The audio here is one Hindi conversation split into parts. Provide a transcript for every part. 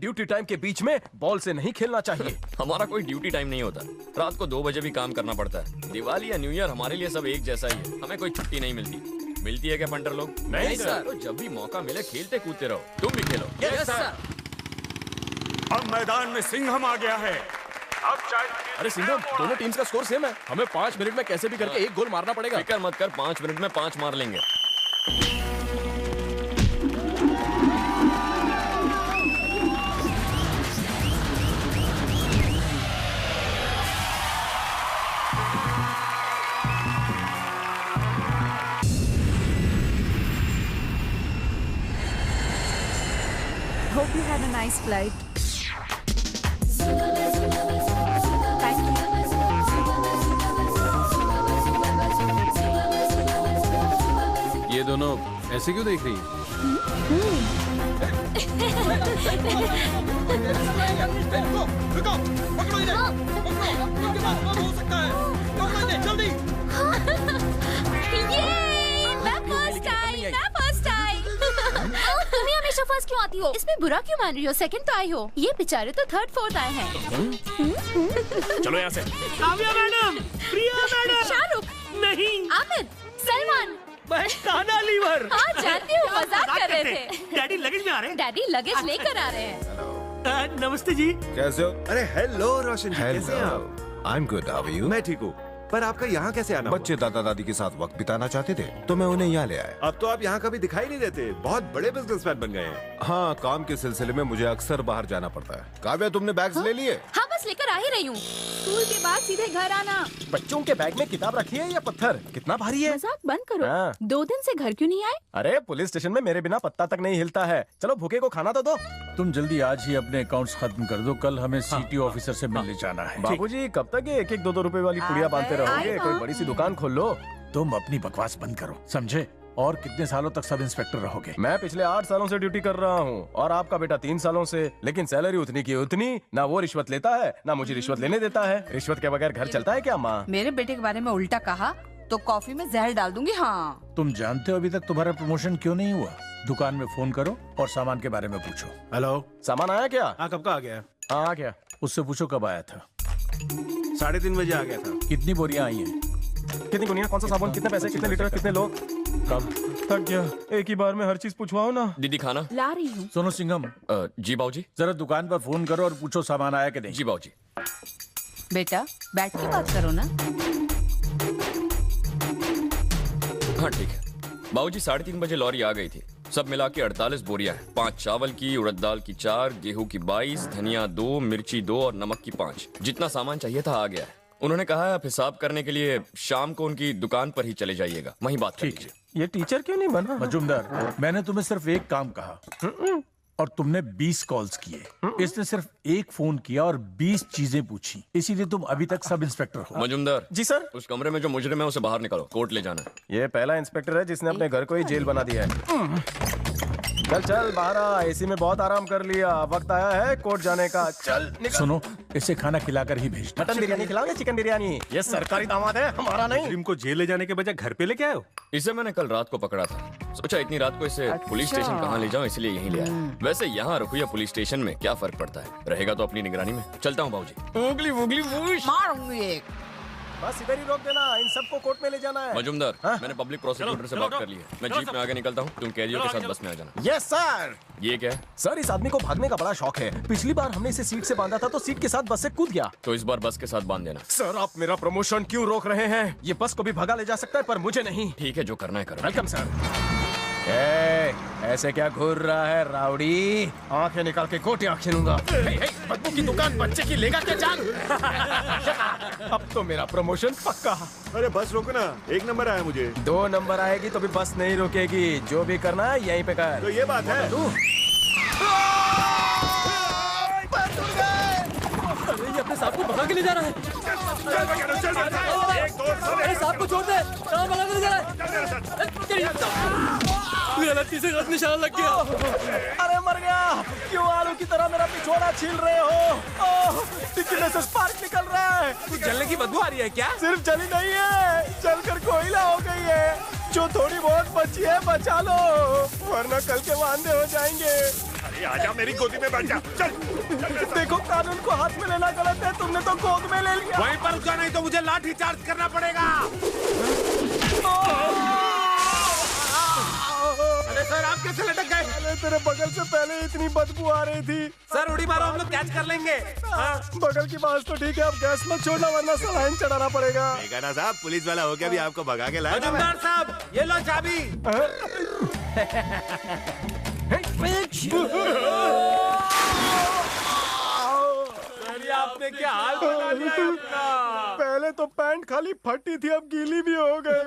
ड्यूटी टाइम के बीच में बॉल से नहीं खेलना चाहिए। हमारा कोई ड्यूटी टाइम नहीं होता, रात को 2 बजे भी काम करना पड़ता है। दिवाली या न्यू ईयर हमारे लिए सब एक जैसा ही है, हमें कोई छुट्टी नहीं मिलती है क्या पंटर लोग? नहीं सर। तो जब भी मौका मिले खेलते कूदते रहो, तुम भी खेलो। Yes sir. अब मैदान में सिंघम आ गया है। अब शायद अरे सिंघम, दोनों टीम्स का स्कोर सेम है, हमें 5 मिनट में कैसे भी करके एक गोल मारना पड़ेगा। फिक्र मत कर, 5 मिनट में 5 मार लेंगे। Hope you had a nice flight. Thank you. ये दोनों ऐसे क्यों देख रही है? रुको, पकड़ो इन्हें, इनके पास बम हो सकता है, पकड़ो इन्हें, जल्दी। तुम्हें हमेशा फर्स्ट क्यों आती हो? इसमें बुरा क्यों मान रही हो? सेकंड तो आई हो। ये बेचारे तो थर्ड फोर्थ आए हैं। चलो यहाँ से। काव्या मैडम, प्रिया मैडम, शाहरुख, नहीं, आमिर, सलमान। मैं कान्हा लीवर। हाँ जानती हूँ, मजाक कर रहे थे। डैडी लगेज में आ रहे हैं। डैडी लगेज लेकर आ रहे हैं। नमस्ते जी। कैसे हो? अरे हेलो रोशन जी, कैसे हैं आप? I am good, how are you? मैं ठीक हूँ, पर आपका यहाँ कैसे आना हुआ? बच्चे दादा दादी के साथ वक्त बिताना चाहते थे तो मैं उन्हें यहाँ ले आया। अब तो आप यहाँ कभी दिखाई नहीं देते, बहुत बड़े बिजनेसमैन बन गए हैं। हाँ, काम के सिलसिले में मुझे अक्सर बाहर जाना पड़ता है। काव्या, तुमने बैग्स ले लिए? हाँ बस लेकर आ ही रही हूँ। स्कूल के बाद सीधे घर आना। बच्चों के बैग में किताब रखी है या पत्थर? कितना भारी है? मजाक बंद करो। हाँ। 2 दिन से घर क्यों नहीं आए? अरे पुलिस स्टेशन में मेरे बिना पत्ता तक नहीं हिलता है। चलो भूखे को खाना तो दो। तुम जल्दी आज ही अपने अकाउंट्स खत्म कर दो, कल हमें सीटीओ ऑफिसर से मिलने जाना है। बाबूजी, कब तक ये 1-1, 2-2 रुपए वाली पुड़िया बांधते रहोगे? आई कोई माँ। बड़ी सी दुकान खोल लो। तुम अपनी बकवास बंद करो, समझे? और कितने सालों तक सब इंस्पेक्टर रहोगे? मैं पिछले 8 सालों से ड्यूटी कर रहा हूँ और आपका बेटा 3 सालों से, लेकिन सैलरी उतनी की उतनी। ना वो रिश्वत लेता है, ना मुझे रिश्वत लेने देता है। रिश्वत के बगैर घर चलता है क्या माँ? मेरे बेटे के बारे में उल्टा कहा तो कॉफी में जहर डाल दूंगी। हाँ, तुम जानते हो अभी तक तुम्हारा प्रमोशन क्यों नहीं हुआ? दुकान में फोन करो और सामान के बारे में पूछो। हेलो, सामान आया क्या? हाँ कब का आ गया? हाँ आ गया। उससे पूछो कब आया था। 3:30 बजे आ गया था। कितनी बोरियां आई हैं? कितनी गुनिया, कौन सा साबुन, कितने पैसे, कितने लीटर, कितने लोग? कब? थक गया, एक ही बार में हर चीज पूछवाओ ना। दीदी खाना? ला रही हूँ। सुनो सिंघम, जी बाबूजी। जरा दुकान पर फोन करो और पूछो सामान आया कि नहीं। जी बाबूजी। बेटा बैठ के बात करो ना। हाँ ठीक है बाबूजी। 3:30 बजे लॉरी आ गई थी, सब मिला के 48 बोरियां हैं। 5 चावल की, उड़द दाल की 4, गेहूं की 22, धनिया 2, मिर्ची 2 और नमक की 5। जितना सामान चाहिए था आ गया है। उन्होंने कहा है आप हिसाब करने के लिए शाम को उनकी दुकान पर ही चले जाइएगा, वहीं बात कर लीजिए। ये टीचर क्यों नहीं बना? मजूमदार, मैंने तुम्हें सिर्फ एक काम कहा और तुमने 20 कॉल्स किए। इसने सिर्फ एक फोन किया और 20 चीजें पूछी, इसीलिए तुम अभी तक सब इंस्पेक्टर हो। मजूमदार जी सर। उस कमरे में जो मुजरिम है उसे बाहर निकालो, कोर्ट ले जाना है। ये पहला इंस्पेक्टर है जिसने अपने घर को ही जेल बना दिया है। चल चल बाहर आ, एसी में बहुत आराम कर लिया, वक्त आया है कोर्ट जाने का। चल निकल। सुनो, इसे खाना खिलाकर ही भेजना। मटन बिरयानी खिलाओगे? चिकन बिरयानी? ये सरकारी दामाद है, हमारा नहीं। मुजरिम को जेल ले जाने के बजाय घर पे लेके आए हो? इसे मैंने कल रात को पकड़ा था, सोचा इतनी रात को इसे पुलिस स्टेशन कहाँ ले जाऊं, इसलिए यहीं ले आया। वैसे यहाँ रुको या पुलिस स्टेशन में क्या फर्क पड़ता है, रहेगा तो अपनी निगरानी में। चलता हूँ बाबूजी। उंगली उंगली वूश। मारूंगी एक। बस इधर ही रोक देना, इन सबको कोर्ट में ले जाना है। मजूमदार, मैंने पब्लिक प्रोसिक्यूटर से बात कर ली है, मैं जीप में आगे निकलता हूँ, तुम कैदियों के साथ बस में आ जाना। Yes sir. ये क्या है? सर, इस आदमी को भागने का बड़ा शौक है। पिछली बार हमने इसे सीट से बांधा था तो सीट के साथ बस से कूद गया। तो इस बार बस के साथ बांध देना। सर, आप मेरा प्रमोशन क्यों रोक रहे हैं? ये बस को भी भगा ले जा सकता है पर मुझे नहीं। ठीक है, जो करना है करो। Welcome sir. ऐसे क्या घूर रहा है राउडी? आंखें निकाल के गोटियां खींचूंगा। बदबू की दुकान बच्चे की लेगा क्या जान? अब तो मेरा प्रमोशन पक्का। अरे बस रोको ना, 1 नंबर आया मुझे। 2 नंबर आएगी तो भी बस नहीं रुकेगी, जो भी करना है यहीं पे कर। तो ये बात है। तू ये अपने साहब को भगा के ले जा रहा है। अरे साहब को छोड़ दे, भगा के ले जा रहा है। गलती से गलत निशान लग गया। अरे मर गया। क्यों आलू की तरह मेरा पिछवाड़ा छील रहे हो? टिक्की में से स्पार्क निकल रहा है। कुछ जलने की बदबू आ रही है क्या? सिर्फ जली नहीं है, जलकर कोयला हो गई है। जो थोड़ी बहुत बची है बचा लो, वरना कल के वांदे हो जाएंगे। आजा मेरी गोदी में बैठ जा। चल देखो कानून को हाथ में लेना गलत है, तुमने तो गोद में ले लिया। वहीं पर उसका, नहीं तो मुझे लाठी चार्ज करना पड़ेगा। अरे सर, आप कैसे लटक गए? अरे तेरे बगल से पहले इतनी बदबू आ रही थी। सर उड़ी मारो, हम लोग कैच कर लेंगे। बगल की बात तो ठीक है, अब गैस मत छोड़ना वरना सलाइन चढ़ाना पड़ेगा। देखा ना साहब, पुलिस वाला हो गया भी आपको भगा के लाया। मजुमदार साहब, ये लो चाबी। सर, ये आपने क्या हाल बना दिया है अपना। पहले तो पैंट खाली फटी थी, अब गीली भी हो गई।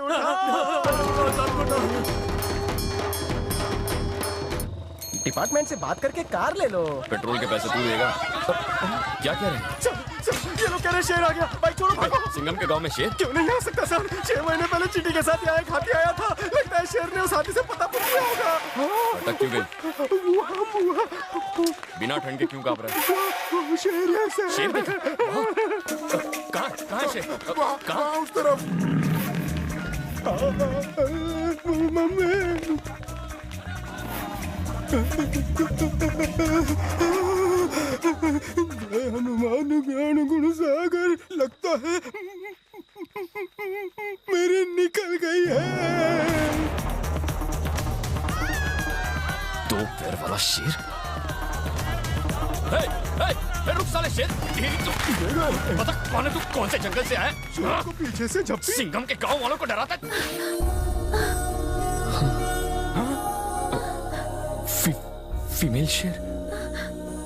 डिपार्टमेंट से बात करके कार ले लो। पेट्रोल के पैसे तू देगा। क्या कह रहे हैं? ये लोग कह रहे शेर आ गया। बाइक छोड़ो, भागो। सिंघम के गांव में शेर? क्यों नहीं आ सकता सर? 6 महीने पहले चींटी के साथ यहाँ एक हाथी आया था। लगता है शेर ने उस हाथी से पता पूछ लिया होगा। अटक क्यों गई? बिना ठंड के क्यों कांप रहा है? शेर है सर। शेर देखा? कहाँ शेर? कहाँ? उस तरफ। मम्मी। जय हनुमान ज्ञान गुण सागर। लगता है मेरी निकल गई है। 2 पैर वाला शेर? हे, रुक साले शेर! पता कौन है तू? कौन से जंगल से आया? शेर को पीछे से झपटी। सिंघम के गांव वालों को डराता है। फीमेल शेर?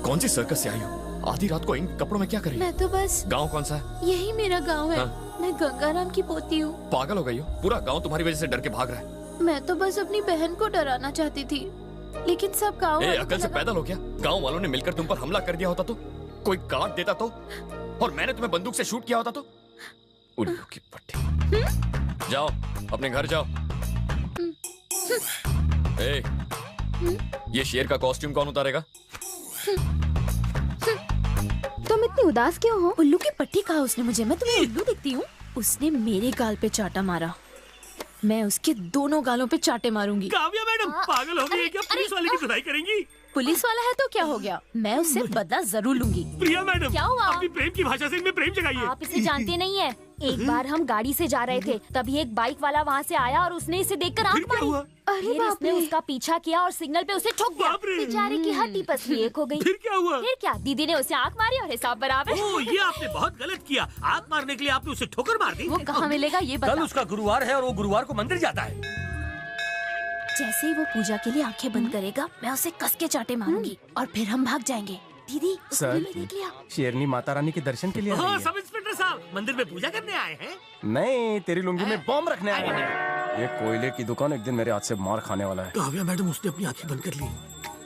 कौन सी सर्कस से आई हो? आधी रात को इन कपड़ों में क्या कर रही हो? मैं तो बस। गांव कौन सा है? यही मेरा गांव है। मैं गंगाराम की पोती हूँ। पागल हो गई हो? पूरा गांव तुम्हारी वजह से डर के भाग रहा है। मैं तो बस अपनी बहन को डराना चाहती थी, लेकिन सब गाँव वालों को अकल से लगा- पैदल हो गया? गांव वालों ने मिलकर तुम पर हमला कर दिया होता तो? कोई काट देता तो? और मैंने तुम्हें बंदूक से शूट किया होता तो? उल्लू की पट्टी। जाओ अपने घर जाओ। ए, ये शेर का कॉस्ट्यूम कौन उतारेगा? तुम इतनी उदास क्यों हो? उल्लू की पट्टी कहा उसने मुझे? मैं तुम्हें उल्लू दिखती हूँ? उसने मेरे गाल पे चाटा मारा, मैं उसके दोनों गालों पे चाटे मारूंगी। काव्या मैडम पागल हो गई है क्या? पुलिस वाले की धुलाई करेंगी? पुलिस वाला है तो क्या हो गया, मैं उससे बदला जरूर लूंगी। प्रिया मैडम, क्या हुआ? अपनी प्रेम की भाषा से इनमें प्रेम जगाइए। आप इसे जानते नहीं है। एक बार हम गाड़ी से जा रहे थे, तभी एक बाइक वाला वहाँ से आया और उसने इसे देखकर आंख मारी। फिर इसने उसका पीछा किया और सिग्नल पे उसे ठोक दिया। बेचारे की हड्डी पसली एक हो गई। फिर क्या हुआ? फिर क्या, दीदी ने उसे आंख मारी और हिसाब बराबर। ओह, ये आपने बहुत गलत किया। आंख मारने के लिए आपने उसे ठोकर मार दी। वो कहाँ मिलेगा ये कल बता। उसका गुरुवार है और वो गुरुवार को मंदिर जाता है। जैसे ही वो पूजा के लिए आंखें बंद करेगा, मैं उसे कस के चाटे मारूंगी और फिर हम भाग जाएंगे। दीदी, सर, उसने देख लिया। शेरनी माता रानी के दर्शन के लिए आई हाँ, है। सब इंस्पेक्टर साहब मंदिर में पूजा करने आए हैं। नहीं, तेरी लुंगी में बॉम्ब रखने आए हैं। ये कोयले की दुकान एक दिन मेरे हाथ से मार खाने वाला है। काव्या मैडम, उसने अपनी आंखें बंद कर ली।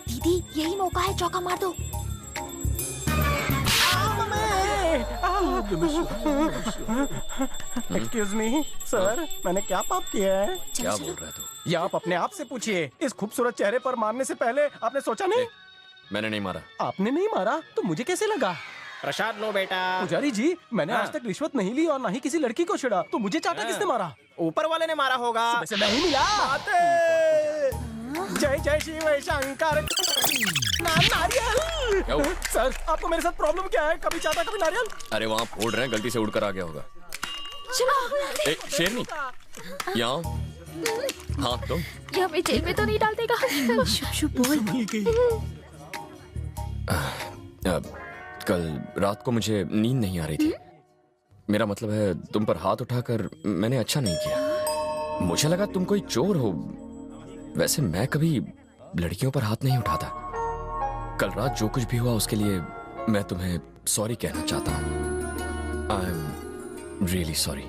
दीदी, यही मौका है, चौका मार दो। एक्सक्यूज मी सर, मैंने क्या पाप किया है? क्या बोल रहा है तू? ये आप अपने आप से पूछिए। इस खूबसूरत चेहरे पर मारने से पहले आपने सोचा नहीं? मैंने नहीं मारा। आपने नहीं मारा तो मुझे कैसे लगा? प्रसाद लो बेटा। पुजारी जी, मैंने आज तक रिश्वत नहीं ली और ना ही किसी लड़की को छेड़ा, तो मुझे चाटा किसने मारा? ऊपर वाले ने मारा होगा। वैसे मैं ही मिला। जय जय शिव शंकर। नारियल। क्या हुआ? सर, आपको मेरे साथ प्रॉब्लम क्या है? कभी चाटा कभी नारियल। अरे वहाँ फोड़ रहे हैं, गलती से उड़कर आ गया होगा। ए, शेरनी, यहाँ हाँ तुम ये हमें जेल में तो नहीं डाल देगा? शुभ शुभ बोल। कल रात को मुझे नींद नहीं आ रही थी। मेरा मतलब है, तुम पर हाथ उठाकर मैंने अच्छा नहीं किया। मुझे लगा तुम कोई चोर हो। वैसे मैं कभी लड़कियों पर हाथ नहीं उठाता। कल रात जो कुछ भी हुआ उसके लिए मैं तुम्हें सॉरी कहना चाहता हूँ। I am really sorry.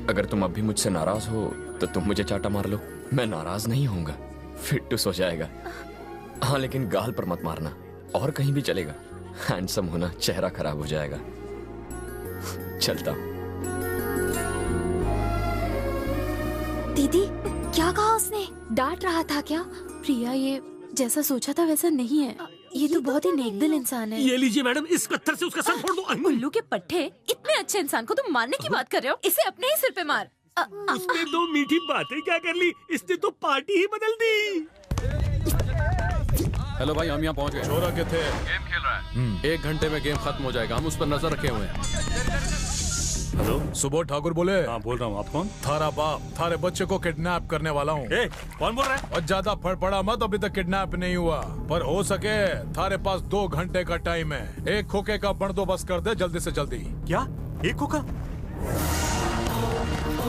अगर तुम अब भी मुझसे नाराज हो तो तुम मुझे चाटा मार लो, मैं नाराज नहीं होऊंगा। फिटूस हो जाएगा। हाँ, लेकिन गाल पर मत मारना। और कहीं भी चलेगा। हैंडसम होना चेहरा खराब हो जाएगा। चलता हूँ। दीदी, क्या कहा उसने? डांट रहा था क्या? प्रिया, ये जैसा सोचा था वैसा नहीं है। ये तो बहुत ही नेकदिल इंसान है। ये लीजिए मैडम, इस पत्थर से उसका सर फोड़ दो। उल्लू के पट्टे, इतने अच्छे इंसान को तुम मारने की बात कर रहे हो? इसे अपने ही सिर पे मार। उसने 2 मीठी बातें क्या कर ली, इसने तो पार्टी ही बदल दी। हेलो भाई, हम यहाँ पहुँच गए। छोरा के थे गेम खेल रहा है। 1 घंटे में गेम खत्म हो जाएगा, हम उस पर नजर रखे हुए हैं। हेलो, सुबोध ठाकुर बोले? हाँ बोल रहा हूँ, आप कौन? थारा बाप थारे बच्चे को किडनैप करने वाला हूँ। कौन बोल रहा है? और ज्यादा फड़फड़ा मत, अभी तक किडनैप नहीं हुआ, पर हो सके थारे पास 2 घंटे का टाइम है। एक खोखे का बंदोबस्त कर दे जल्दी से जल्दी। क्या? एक खोखा?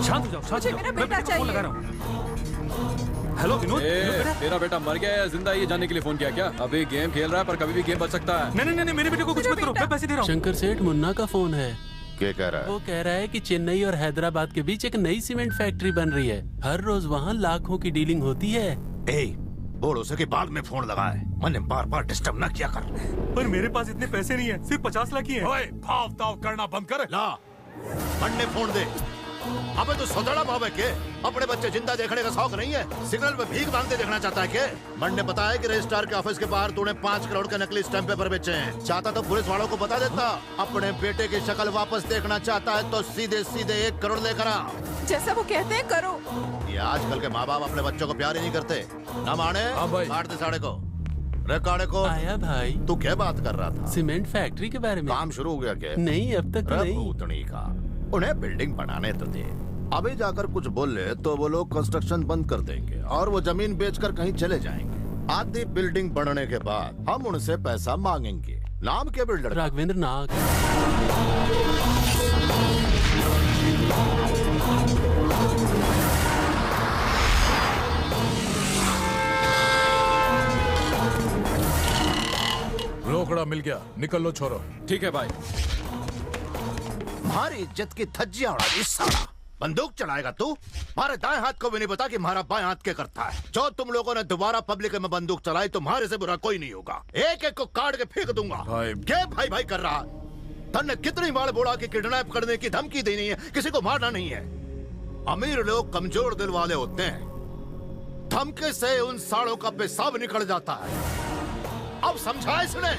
शांत हो जाओ, शांत हो जाओ। मेरा बेटा मैं फोन लगा रहा हूँ। हेलो विनोद, तेरा बेटा मर गया या जिंदा है ये जानने के लिए फोन किया क्या? अभी गेम खेल रहा है पर कभी भी गेम बच सकता है। नहीं, मेरे बेटे को कुछ मत करो, मैं पैसे दे रहा हूँ। शंकर सेठ, मुन्ना का फोन है। क्या कह रहा है? वो कह रहा है कि चेन्नई और हैदराबाद के बीच एक नई सीमेंट फैक्ट्री बन रही है। हर रोज वहाँ लाखों की डीलिंग होती है। बोलो से कि बाद में फोन लगाए, मैंने बार डिस्टर्ब न किया कर। पर मेरे पास इतने पैसे नहीं है, सिर्फ 50 लाख ही है। ओए, भाव ताव करना बंद कर। ला बनने फोन दे। अबे तो सोदड़ा भाव है के? अपने बच्चे जिंदा देखने का शौक नहीं है? सिग्नल में भीख मांगते देखना चाहता है के? मन ने बताया कि रजिस्ट्रार के ऑफिस के बाहर तूने 5 करोड़ के नकली स्टैम्प पेपर बेचे हैं। चाहता तो पुलिस वालों को बता देता। अपने बेटे की शक्ल वापस देखना चाहता है तो सीधे 1 करोड़ लेकर आ। जैसा वो कहते हैं करो। ये आजकल के माँ बाप अपने बच्चों को प्यार ही नहीं करते। न माने काट दे साढ़े को। काड़े को आया भाई। तू क्या बात कर रहा था? सीमेंट फैक्ट्री के बारे में। काम शुरू हो गया क्या? नहीं, अब तक नहीं। भूतनी का उन्हें बिल्डिंग बनाने तो दे। अभी जाकर कुछ बोले तो वो लोग कंस्ट्रक्शन बंद कर देंगे और वो जमीन बेचकर कहीं चले जाएंगे। आधी बिल्डिंग बनने के बाद हम उनसे पैसा मांगेंगे। नाम क्या बिल्डर? राघवेंद्र नाग। रोकड़ा मिल गया, निकल लो छोरो। ठीक है भाई। हमारी इज्जत की धज्जियां उड़ा दी साला। बंदूक चलाएगा तू? हमारे दाएं हाथ को भी नहीं पता कि हमारा बाएं हाथ क्या करता है। जो तुम लोगों ने दोबारा पब्लिक में बंदूक चलाई, तुम्हारे से बुरा कोई नहीं होगा। एक एक को काट के फेंक दूंगा। क्या भाई भाई कर रहा? तन्ने कितनी बार बोला कि किडनैप करने की धमकी देनी है, किसी को मारना नहीं है। अमीर लोग कमजोर दिल वाले होते हैं, धमके से उन सालों का पेशाब निकल जाता है। अब समझा इसने?